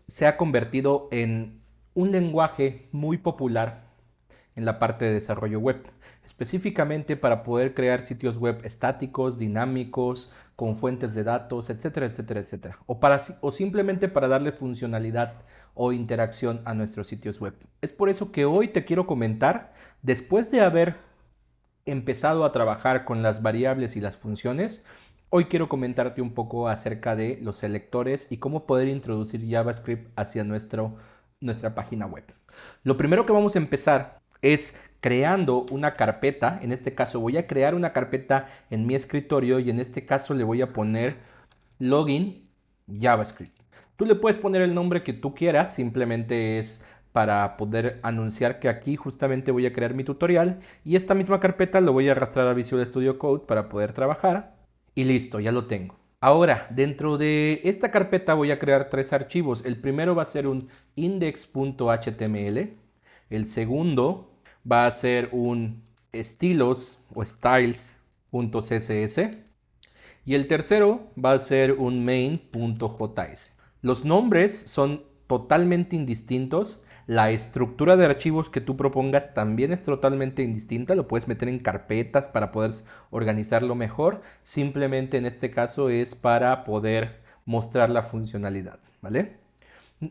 se ha convertido en un lenguaje muy popular en la parte de desarrollo web, específicamente para poder crear sitios web estáticos, dinámicos, con fuentes de datos, etcétera, etcétera, etcétera. O simplemente para darle funcionalidad o interacción a nuestros sitios web. Es por eso que hoy te quiero comentar, después de haber empezado a trabajar con las variables y las funciones, hoy quiero comentarte un poco acerca de los selectores y cómo poder introducir JavaScript hacia nuestra página web. Lo primero que vamos a empezar es creando una carpeta. En este caso voy a crear una carpeta en mi escritorio y en este caso le voy a poner login JavaScript. Tú le puedes poner el nombre que tú quieras, simplemente es para poder anunciar que aquí justamente voy a crear mi tutorial y esta misma carpeta lo voy a arrastrar a Visual Studio Code para poder trabajar y listo, ya lo tengo. Ahora, dentro de esta carpeta voy a crear tres archivos. El primero va a ser un index.html, el segundo va a ser un estilos o styles.css y el tercero va a ser un main.js. Los nombres son totalmente indistintos. La estructura de archivos que tú propongas también es totalmente indistinta. Lo puedes meter en carpetas para poder organizarlo mejor. Simplemente en este caso es para poder mostrar la funcionalidad, ¿vale?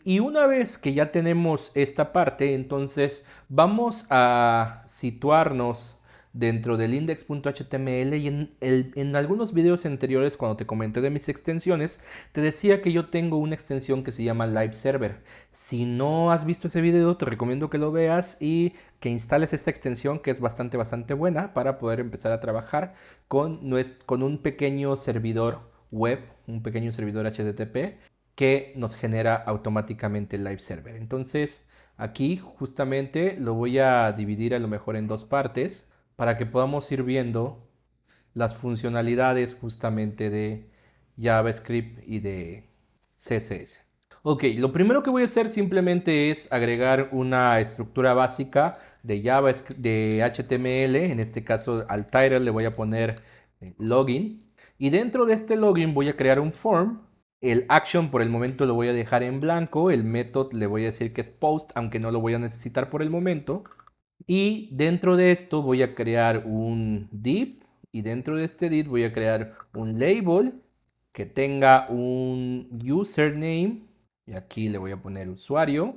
Y una vez que ya tenemos esta parte, entonces vamos a situarnos dentro del index.html y en algunos videos anteriores cuando te comenté de mis extensiones, te decía que yo tengo una extensión que se llama Live Server. Si no has visto ese video, te recomiendo que lo veas y que instales esta extensión que es bastante buena para poder empezar a trabajar con un pequeño servidor web, un pequeño servidor HTTP que nos genera automáticamente el live server. Entonces, aquí justamente lo voy a dividir a lo mejor en dos partes para que podamos ir viendo las funcionalidades justamente de JavaScript y de CSS. Ok, lo primero que voy a hacer simplemente es agregar una estructura básica de JavaScript, de HTML. En este caso al title le voy a poner login. Y dentro de este login voy a crear un form. El action por el momento lo voy a dejar en blanco. El method le voy a decir que es post, aunque no lo voy a necesitar por el momento. Y dentro de esto voy a crear un div. Y dentro de este div voy a crear un label que tenga un username. Y aquí le voy a poner usuario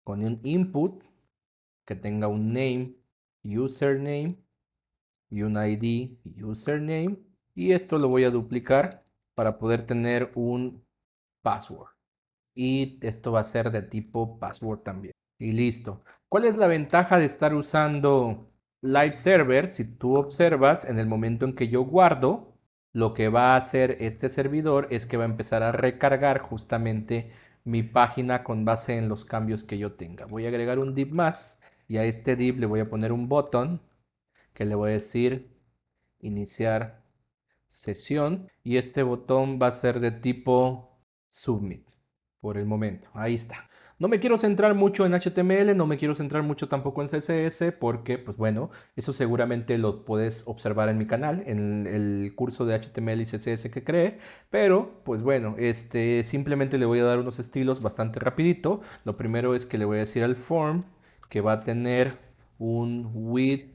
con un input que tenga un name, username y un ID, username. Y esto lo voy a duplicar para poder tener un password. Y esto va a ser de tipo password también. Y listo. ¿Cuál es la ventaja de estar usando Live Server? Si tú observas, en el momento en que yo guardo, lo que va a hacer este servidor es que va a empezar a recargar justamente mi página con base en los cambios que yo tenga. Voy a agregar un div más y a este div le voy a poner un botón que le voy a decir iniciar sesión y este botón va a ser de tipo submit por el momento. Ahí está. No me quiero centrar mucho en HTML, no me quiero centrar mucho tampoco en CSS porque, pues bueno, eso seguramente lo puedes observar en mi canal, en el curso de HTML y CSS que creé, pero, pues bueno, simplemente le voy a dar unos estilos bastante rapidito. Lo primero es que le voy a decir al form que va a tener un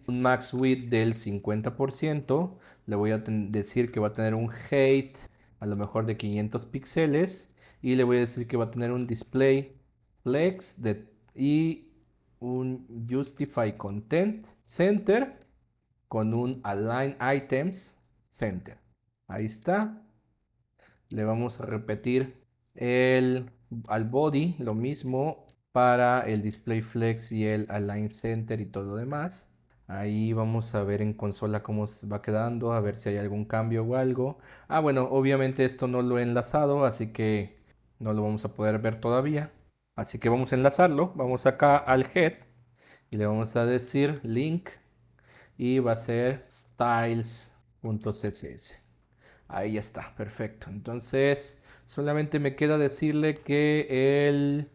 max width del 50%. Le voy a decir que va a tener un height a lo mejor de 500 píxeles y le voy a decir que va a tener un display flex y un justify content center con un align items center. Ahí está. Le vamos a repetir al body lo mismo para el display flex y el align center y todo lo demás. Ahí vamos a ver en consola cómo se va quedando, a ver si hay algún cambio o algo. Ah, bueno, obviamente esto no lo he enlazado, así que no lo vamos a poder ver todavía. Así que vamos a enlazarlo. Vamos acá al head y le vamos a decir link y va a ser styles.css. Ahí está, perfecto. Entonces, solamente me queda decirle que el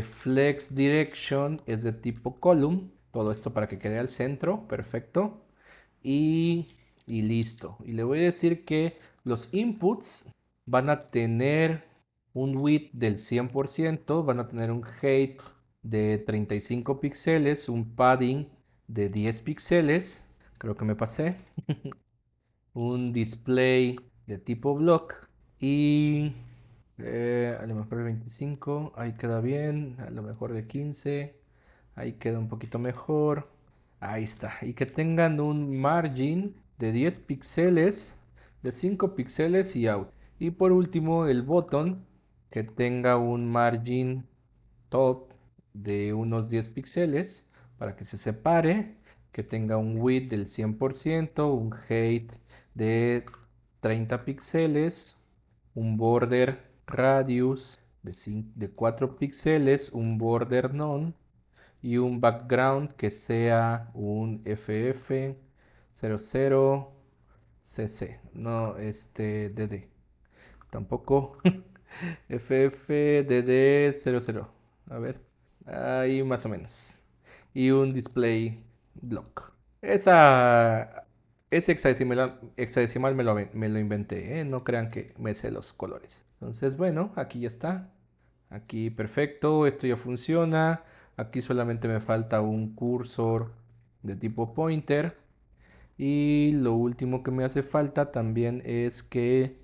flex direction es de tipo column. Todo esto para que quede al centro, perfecto. Y, y listo. Y le voy a decir que los inputs van a tener un width del 100%, van a tener un height de 35 píxeles, un padding de 10 píxeles, creo que me pasé, un display de tipo block y a lo mejor de 25, ahí queda bien, a lo mejor de 15, ahí queda un poquito mejor, ahí está, y que tengan un margin de 10 píxeles, de 5 píxeles y out. Y por último el botón que tenga un margin top de unos 10 píxeles para que se separe, que tenga un width del 100%, un height de 30 píxeles, un border radius de 4 píxeles, un border none y un background que sea un FF00 CC, no DD, tampoco FFDD00, a ver, ahí más o menos, y un display block. Ese hexadecimal me lo inventé, ¿eh? No crean que me sé los colores. Entonces, bueno, aquí ya está. Aquí perfecto, esto ya funciona. Aquí solamente me falta un cursor de tipo pointer. Y lo último que me hace falta también es que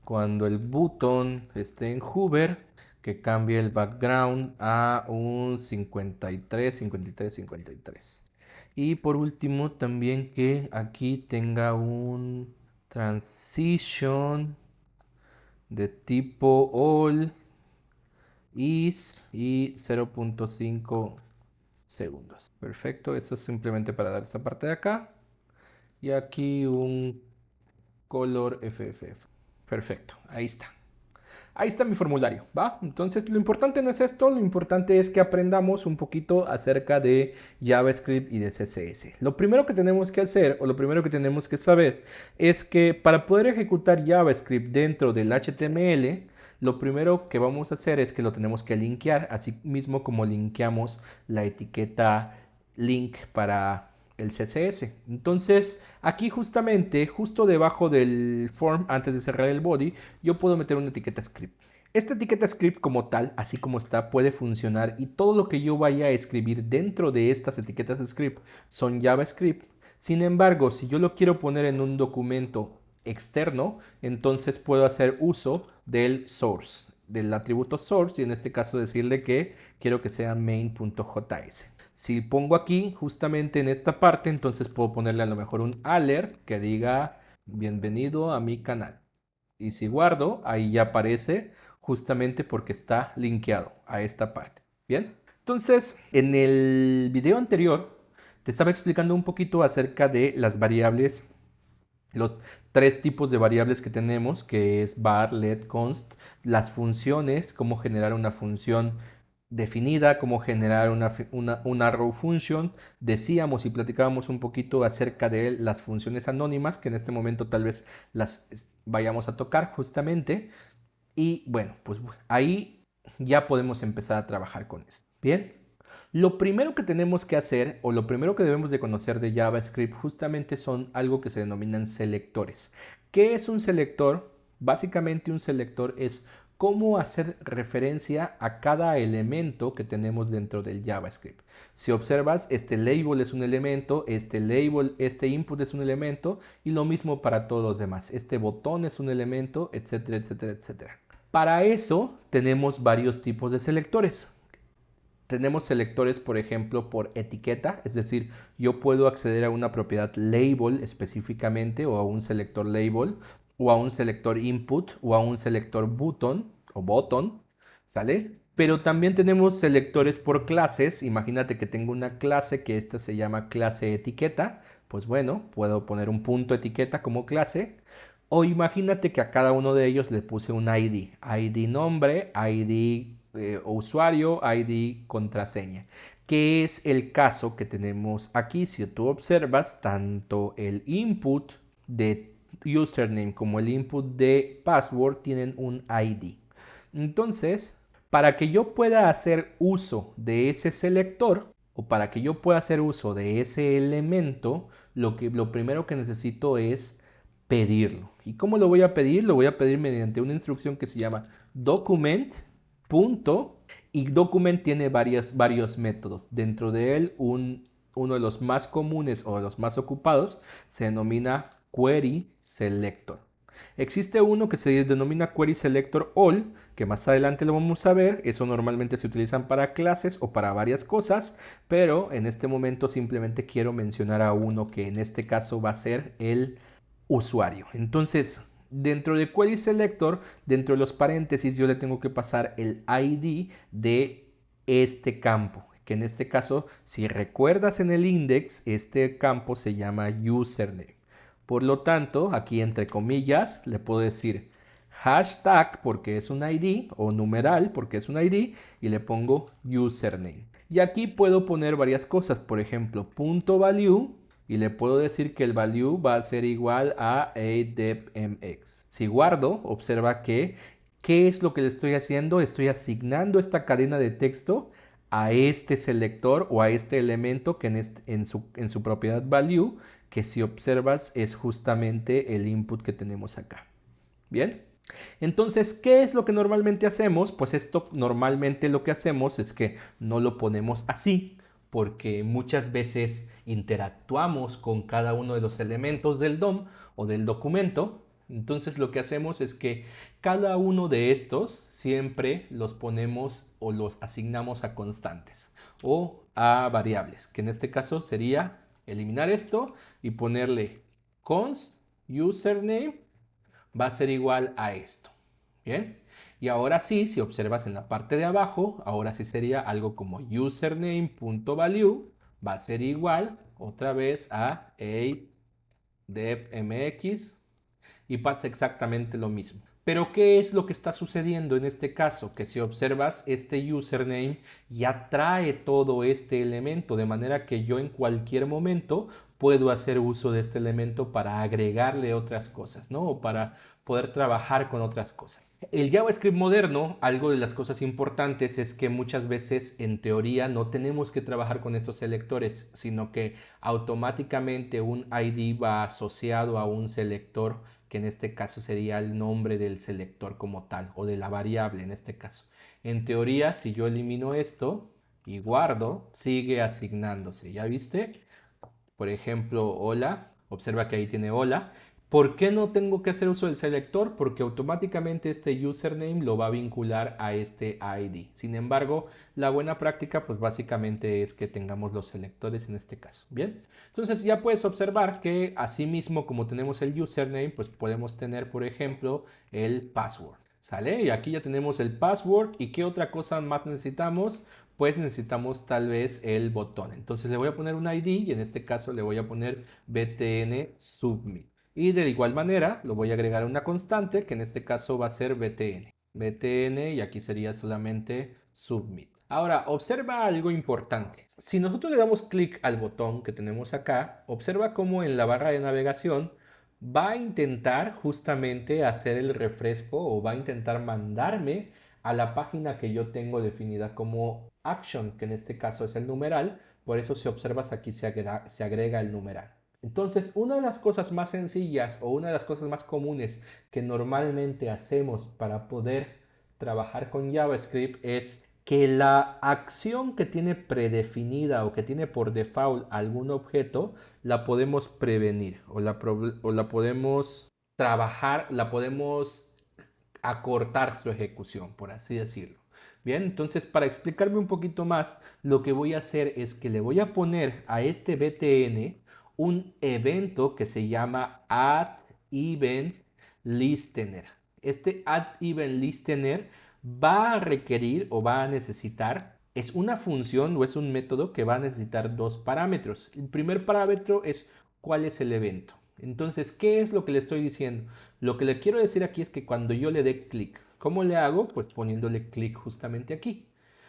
cuando el botón esté en hover, que cambie el background a un 53, 53, 53. Y por último también que aquí tenga un transition de tipo all is y 0.5 segundos. Perfecto, eso es simplemente para dar esa parte de acá. Y aquí un color FFF. Perfecto, ahí está. Ahí está mi formulario, ¿va? Entonces lo importante no es esto, lo importante es que aprendamos un poquito acerca de JavaScript y de CSS. Lo primero que tenemos que hacer o lo primero que tenemos que saber es que para poder ejecutar JavaScript dentro del HTML, lo primero que vamos a hacer es que lo tenemos que linkear, así mismo como linkeamos la etiqueta link para el CSS. Entonces, aquí justamente, justo debajo del form, antes de cerrar el body, yo puedo meter una etiqueta script. Esta etiqueta script como tal, así como está, puede funcionar y todo lo que yo vaya a escribir dentro de estas etiquetas script son JavaScript. Sin embargo, si yo lo quiero poner en un documento externo, entonces puedo hacer uso del source, del atributo source y en este caso decirle que quiero que sea main.js. Si pongo aquí justamente en esta parte, entonces puedo ponerle a lo mejor un alert que diga bienvenido a mi canal. Y si guardo, ahí ya aparece justamente porque está linkeado a esta parte. Bien, entonces en el video anterior te estaba explicando un poquito acerca de las variables, los tres tipos de variables que tenemos, que es var, let, const, las funciones, cómo generar una función definida, cómo generar una row function. Decíamos y platicábamos un poquito acerca de las funciones anónimas, que en este momento tal vez las vayamos a tocar justamente. Y bueno, pues ahí ya podemos empezar a trabajar con esto. Bien. Lo primero que tenemos que hacer o lo primero que debemos de conocer de JavaScript justamente son algo que se denominan selectores. ¿Qué es un selector? Básicamente un selector es cómo hacer referencia a cada elemento que tenemos dentro del JavaScript. Si observas, este label es un elemento, este input es un elemento y lo mismo para todos los demás. Este botón es un elemento, etcétera, etcétera, etcétera. Para eso tenemos varios tipos de selectores. Tenemos selectores, por ejemplo, por etiqueta, es decir, yo puedo acceder a una propiedad label específicamente o a un selector label o a un selector input o a un selector button o button, ¿sale? Pero también tenemos selectores por clases. Imagínate que tengo una clase que esta se llama clase etiqueta. Pues bueno, puedo poner un punto etiqueta como clase. O imagínate que a cada uno de ellos le puse un ID. ID nombre, ID usuario, ID contraseña. Que es el caso que tenemos aquí. Si tú observas, tanto el input de username como el input de password tienen un ID. Entonces, para que yo pueda hacer uso de ese selector o para que yo pueda hacer uso de ese elemento, lo primero que necesito es pedirlo. ¿Y cómo lo voy a pedir? Lo voy a pedir mediante una instrucción que se llama document punto, y document tiene varios métodos. Dentro de él, uno de los más comunes o de los más ocupados se denomina query selector. Existe uno que se denomina Query Selector All, que más adelante lo vamos a ver. Eso normalmente se utilizan para clases o para varias cosas, pero en este momento simplemente quiero mencionar a uno que en este caso va a ser el usuario. Entonces, dentro de Query Selector, dentro de los paréntesis, yo le tengo que pasar el ID de este campo, que en este caso, si recuerdas en el index, este campo se llama username. Por lo tanto, aquí entre comillas le puedo decir hashtag porque es un ID o numeral porque es un ID y le pongo username. Y aquí puedo poner varias cosas, por ejemplo, .value y le puedo decir que el value va a ser igual a adepmx. Si guardo, observa que ¿qué es lo que le estoy haciendo? Estoy asignando esta cadena de texto a este selector o a este elemento que en su propiedad value, que si observas es justamente el input que tenemos acá. Bien, entonces, ¿qué es lo que normalmente hacemos? Pues esto normalmente lo que hacemos es que no lo ponemos así, porque muchas veces interactuamos con cada uno de los elementos del DOM o del documento. Entonces lo que hacemos es que cada uno de estos siempre los ponemos o los asignamos a constantes o a variables, que en este caso sería eliminar esto y ponerle const username va a ser igual a esto. Bien, y ahora sí, si observas en la parte de abajo, ahora sí sería algo como username.value va a ser igual otra vez a adepmx y pasa exactamente lo mismo. Pero ¿qué es lo que está sucediendo en este caso? Que si observas, este username ya trae todo este elemento, de manera que yo en cualquier momento puedo hacer uso de este elemento para agregarle otras cosas, ¿no? O para poder trabajar con otras cosas. El JavaScript moderno, algo de las cosas importantes es que muchas veces en teoría no tenemos que trabajar con estos selectores, sino que automáticamente un ID va asociado a un selector, que en este caso sería el nombre del selector como tal, o de la variable en este caso. En teoría, si yo elimino esto y guardo, sigue asignándose. ¿Ya viste? Por ejemplo, hola, observa que ahí tiene hola. ¿Por qué no tengo que hacer uso del selector? Porque automáticamente este username lo va a vincular a este ID. Sin embargo, la buena práctica pues básicamente es que tengamos los selectores en este caso. Bien, entonces ya puedes observar que asimismo como tenemos el username, pues podemos tener por ejemplo el password. ¿Sale? Y aquí ya tenemos el password. ¿Y qué otra cosa más necesitamos? Pues necesitamos tal vez el botón. Entonces le voy a poner un ID y en este caso le voy a poner btn submit. Y de igual manera lo voy a agregar a una constante que en este caso va a ser btn. btn y aquí sería solamente submit. Ahora, observa algo importante. Si nosotros le damos clic al botón que tenemos acá, observa cómo en la barra de navegación va a intentar justamente hacer el refresco o va a intentar mandarme a la página que yo tengo definida como action, que en este caso es el numeral. Por eso si observas aquí se agrega el numeral. Entonces, una de las cosas más sencillas o una de las cosas más comunes que normalmente hacemos para poder trabajar con JavaScript es que la acción que tiene predefinida o que tiene por default algún objeto la podemos prevenir o la podemos trabajar, la podemos acortar su ejecución, por así decirlo. Bien, entonces para explicarme un poquito más, lo que voy a hacer es que le voy a poner a este btn un evento que se llama addEventListener. Este addEventListener va a requerir o va a necesitar, es una función o es un método que va a necesitar dos parámetros. El primer parámetro es cuál es el evento. Entonces, ¿qué es lo que le estoy diciendo? Lo que le quiero decir aquí es que cuando yo le dé clic, ¿cómo le hago? Pues poniéndole clic justamente aquí.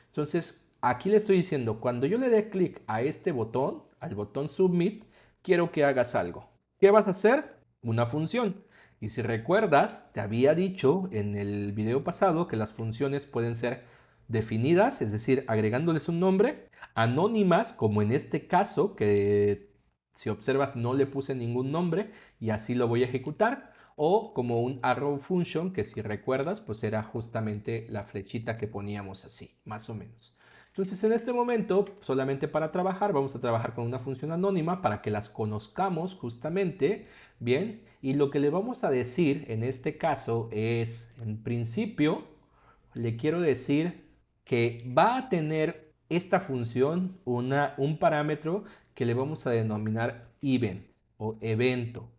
Entonces, aquí le estoy diciendo, cuando yo le dé clic a este botón, al botón submit, quiero que hagas algo. ¿Qué vas a hacer? Una función. Y si recuerdas, te había dicho en el video pasado que las funciones pueden ser definidas, es decir, agregándoles un nombre, anónimas, como en este caso, que si observas no le puse ningún nombre y así lo voy a ejecutar, o como un arrow function, que si recuerdas, pues era justamente la flechita que poníamos así, más o menos. Entonces en este momento, solamente para trabajar, vamos a trabajar con una función anónima para que las conozcamos justamente, ¿bien? Y lo que le vamos a decir en este caso es, en principio, le quiero decir que va a tener esta función un parámetro que le vamos a denominar event o evento.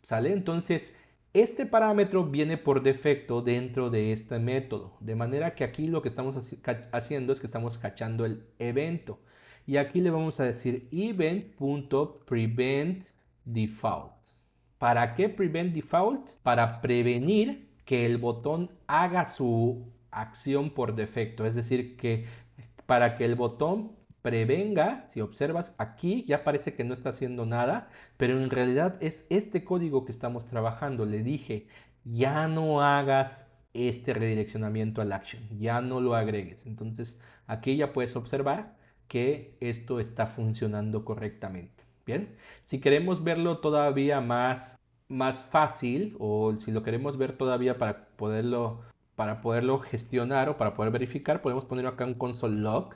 ¿Sale? Entonces, este parámetro viene por defecto dentro de este método. De manera que aquí lo que estamos haciendo es que estamos cachando el evento. Y aquí le vamos a decir event.preventDefault. ¿Para qué prevent default? Para prevenir que el botón haga su acción por defecto. Es decir, que para que el botón prevenga, si observas aquí ya parece que no está haciendo nada, pero en realidad es este código que estamos trabajando. Le dije, ya no hagas este redireccionamiento al action, ya no lo agregues. Entonces aquí ya puedes observar que esto está funcionando correctamente. Bien, si queremos verlo todavía más fácil o si lo queremos ver todavía para poderlo gestionar o para poder verificar, podemos poner acá un console log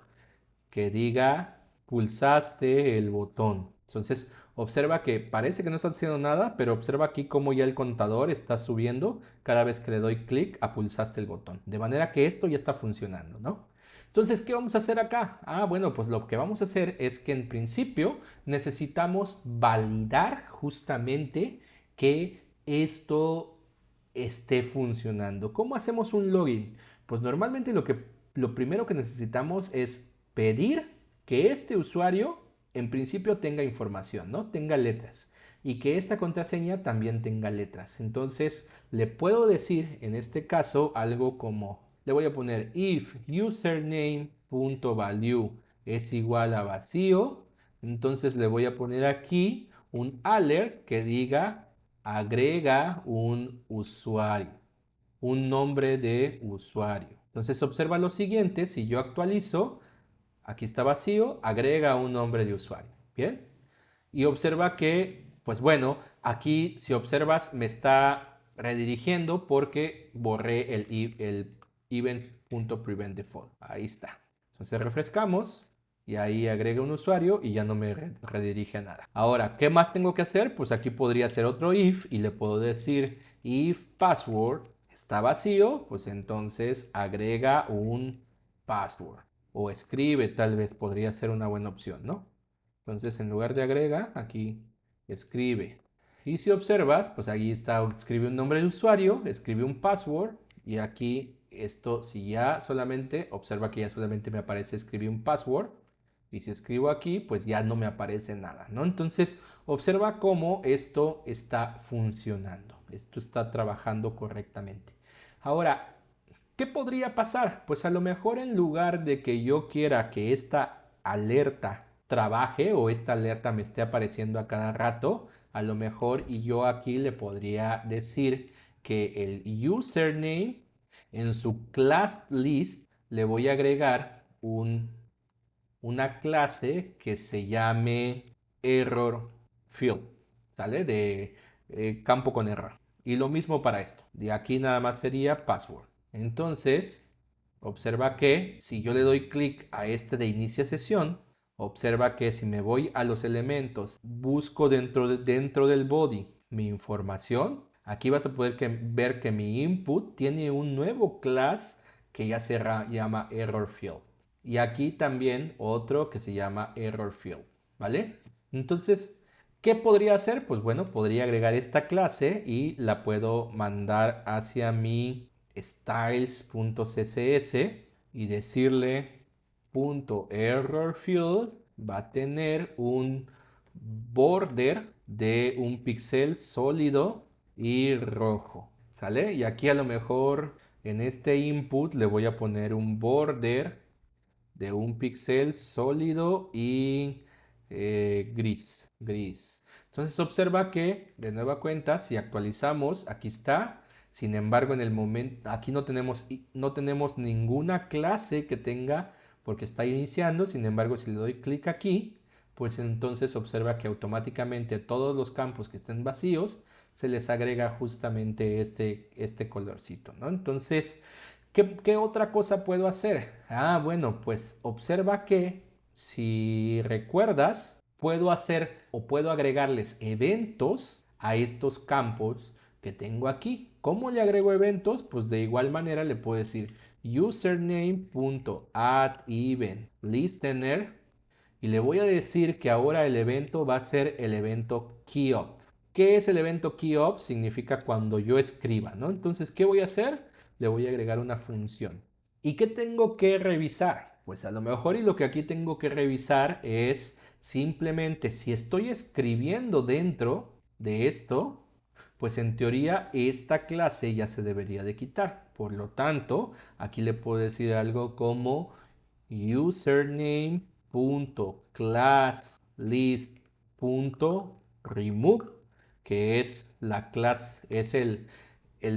que diga pulsaste el botón. Entonces observa que parece que no está haciendo nada, pero observa aquí cómo ya el contador está subiendo cada vez que le doy clic a pulsaste el botón. De manera que esto ya está funcionando, ¿no? Entonces, ¿qué vamos a hacer acá? Bueno, pues lo que vamos a hacer es que en principio necesitamos validar justamente que esto esté funcionando. ¿Cómo hacemos un login? Pues normalmente lo primero que necesitamos es pedir que este usuario en principio tenga información, ¿no? Tenga letras. Y que esta contraseña también tenga letras. Entonces le puedo decir en este caso algo como, le voy a poner if username.value es igual a vacío. Entonces le voy a poner aquí un alert que diga agrega un usuario, un nombre de usuario. Entonces observa lo siguiente, si yo actualizo, aquí está vacío, agrega un nombre de usuario. Bien. Y observa que, pues bueno, aquí si observas me está redirigiendo porque borré el event.preventDefault. Ahí está. Entonces refrescamos y ahí agrega un usuario y ya no me redirige a nada. Ahora, ¿qué más tengo que hacer? Pues aquí podría hacer otro if y le puedo decir if password está vacío, pues entonces agrega un password o escribe, tal vez podría ser una buena opción, ¿no? Entonces, en lugar de agrega, aquí escribe. Y si observas, pues ahí está, escribe un nombre de usuario, escribe un password y aquí esto, si ya solamente, observa que ya solamente me aparece escribir un password y si escribo aquí, pues ya no me aparece nada, ¿no? Entonces, observa cómo esto está funcionando, esto está trabajando correctamente. Ahora, ¿qué podría pasar? Pues a lo mejor en lugar de que yo quiera que esta alerta trabaje o esta alerta me esté apareciendo a cada rato, a lo mejor y yo aquí le podría decir que el username en su class list le voy a agregar una clase que se llame error field, ¿sale? De campo con error. Y lo mismo para esto. De aquí nada más sería password. Entonces, observa que si yo le doy clic a este de inicia sesión, observa que si me voy a los elementos, busco dentro del body mi información, aquí vas a poder ver que mi input tiene un nuevo class que ya se llama error field. Y aquí también otro que se llama error field, ¿vale? Entonces, ¿qué podría hacer? Pues bueno, podría agregar esta clase y la puedo mandar hacia mi styles.css y decirle .errorField va a tener un border de un píxel sólido y rojo, ¿sale? Y aquí a lo mejor en este input le voy a poner un border de un píxel sólido y gris. Entonces observa que de nueva cuenta si actualizamos aquí está. Sin embargo en el momento aquí no tenemos ninguna clase que tenga porque está iniciando. Sin embargo si le doy clic aquí pues entonces observa que automáticamente todos los campos que estén vacíos se les agrega justamente este colorcito, ¿no? Entonces, ¿qué otra cosa puedo hacer? Ah, bueno, pues observa que si recuerdas, puedo hacer o puedo agregarles eventos a estos campos que tengo aquí. ¿Cómo le agrego eventos? Pues de igual manera le puedo decir username.addEvent listener y le voy a decir que ahora el evento va a ser el evento keyUp. ¿Qué es el evento keyUp? Significa cuando yo escriba, ¿no? Entonces, ¿qué voy a hacer? Le voy a agregar una función. ¿Y qué tengo que revisar? Pues a lo mejor y lo que aquí tengo que revisar es simplemente si estoy escribiendo dentro de esto, pues en teoría esta clase ya se debería de quitar. Por lo tanto, aquí le puedo decir algo como username.classList.remove, que es la clase, es el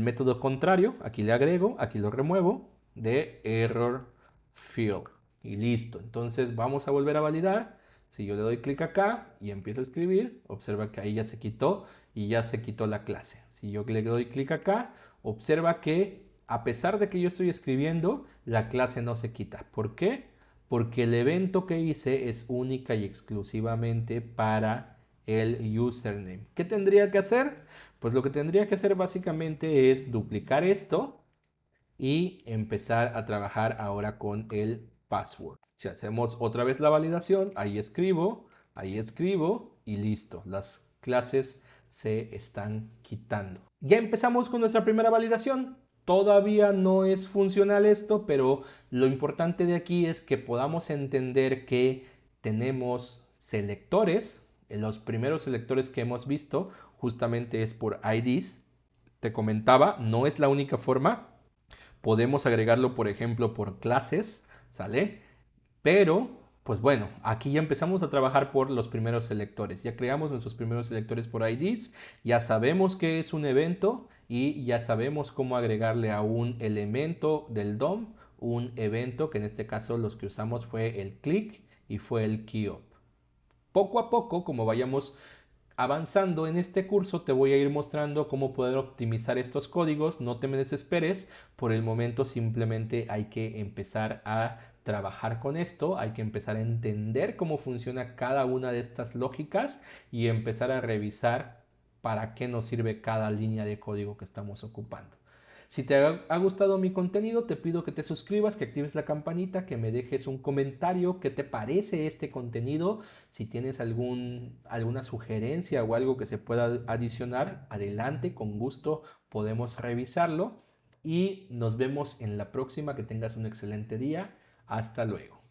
método contrario. Aquí le agrego, aquí lo remuevo de error field y listo. Entonces vamos a volver a validar. Si yo le doy clic acá y empiezo a escribir, observa que ahí ya se quitó y ya se quitó la clase. Si yo le doy clic acá, observa que a pesar de que yo estoy escribiendo, la clase no se quita. ¿Por qué? Porque el evento que hice es única y exclusivamente para el username. ¿Qué tendría que hacer? Pues lo que tendría que hacer básicamente es duplicar esto y empezar a trabajar ahora con el password. Si hacemos otra vez la validación, ahí escribo y listo. Las clases se están quitando. Ya empezamos con nuestra primera validación. Todavía no es funcional esto, pero lo importante de aquí es que podamos entender que tenemos selectores. Los primeros selectores que hemos visto justamente es por IDs. Te comentaba, no es la única forma. Podemos agregarlo, por ejemplo, por clases, ¿sale? Pero, pues bueno, aquí ya empezamos a trabajar por los primeros selectores. Ya creamos nuestros primeros selectores por IDs, ya sabemos qué es un evento y ya sabemos cómo agregarle a un elemento del DOM un evento, que en este caso los que usamos fue el click y fue el keyUp. Poco a poco, como vayamos avanzando en este curso, te voy a ir mostrando cómo poder optimizar estos códigos. No te me desesperes, por el momento simplemente hay que empezar a trabajar con esto, hay que empezar a entender cómo funciona cada una de estas lógicas y empezar a revisar para qué nos sirve cada línea de código que estamos ocupando. Si te ha gustado mi contenido, te pido que te suscribas, que actives la campanita, que me dejes un comentario, qué te parece este contenido. Si tienes alguna sugerencia o algo que se pueda adicionar, adelante, con gusto podemos revisarlo. Y nos vemos en la próxima. Que tengas un excelente día. Hasta luego.